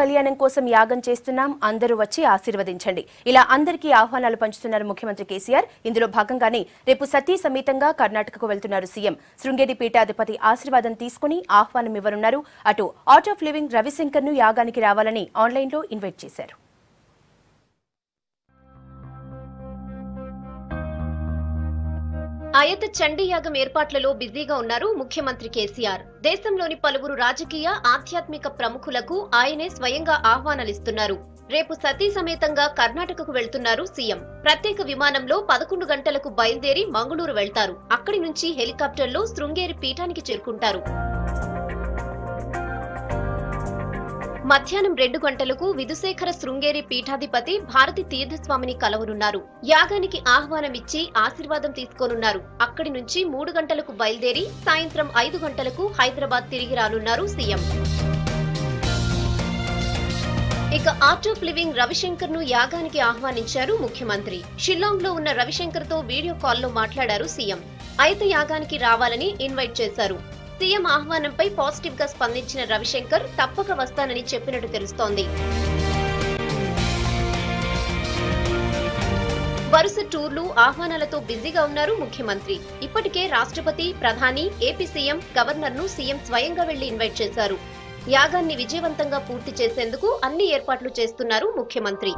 కళ్యాణం కోసం యాగం చేస్తున్నాం, అందరూ వచ్చి ఆశీర్వదించండి. ఇలా అందరికీ ఆహ్వానాలు పంచుతున్నారు ముఖ్యమంత్రి కేసీఆర్. ఇందులో భాగంగానే రేపు సతీ సమేతంగా కర్ణాటకకు వెళ్తున్నారు సీఎం. శృంగేరి పీఠాధిపతి ఆశీర్వాదం తీసుకుని ఆహ్వానం ఇవ్వనున్నారు. అటు ఆర్ట్ ఆఫ్ లివింగ్ రవిశంకర్ ను యాగానికి రావాలని ఆన్లైన్లో ఇన్వైట్ చేశారు. ఆయత చండీ యాగం ఏర్పాట్లలో బిజీగా ఉన్నారు ముఖ్యమంత్రి కేసీఆర్. దేశంలోని పలువురు రాజకీయ ఆధ్యాత్మిక ప్రముఖులకు ఆయనే స్వయంగా ఆహ్వానాలిస్తున్నారు. రేపు సతీ సమేతంగా కర్ణాటకకు వెళ్తున్నారు సీఎం. ప్రత్యేక విమానంలో 11 గంటలకు బయలుదేరి మంగళూరు వెళ్తారు. అక్కడి నుంచి హెలికాప్టర్లో శృంగేరి పీఠానికి చేరుకుంటారు. మధ్యాహ్నం 2 గంటలకు విధుశేఖర శృంగేరి పీఠాధిపతి భారతి తీర్థస్వామిని కలవనున్నారు. యాగానికి ఆహ్వానం ఇచ్చి ఆశీర్వాదం తీసుకోనున్నారు. అక్కడి నుంచి 3 గంటలకు బయలుదేరి సాయంత్రం 5 గంటలకు హైదరాబాద్ తిరిగి రానున్నారు సీఎం. ఇక ఆర్ట్ ఆఫ్ లివింగ్ రవిశంకర్ ను యాగానికి ఆహ్వానించారు ముఖ్యమంత్రి. షిల్లాంగ్ లో ఉన్న రవిశంకర్ తో వీడియో కాల్లో మాట్లాడారు సీఎం. అయితే యాగానికి రావాలని ఇన్వైట్ చేశారు. సీఎం ఆహ్వానంపై పాజిటివ్ గా స్పందించిన రవిశంకర్ తప్పక వస్తానని చెప్పినట్టు తెలుస్తోంది. వరుస టూర్లు ఆహ్వానాలతో బిజీగా ఉన్నారు ముఖ్యమంత్రి. ఇప్పటికే రాష్ట్రపతి, ప్రధాని, ఏపీ సీఎం, గవర్నర్ ను సీఎం స్వయంగా వెళ్లి ఇన్వైట్ చేశారు. యాగాన్ని విజయవంతంగా పూర్తి చేసేందుకు అన్ని ఏర్పాట్లు చేస్తున్నారు ముఖ్యమంత్రి.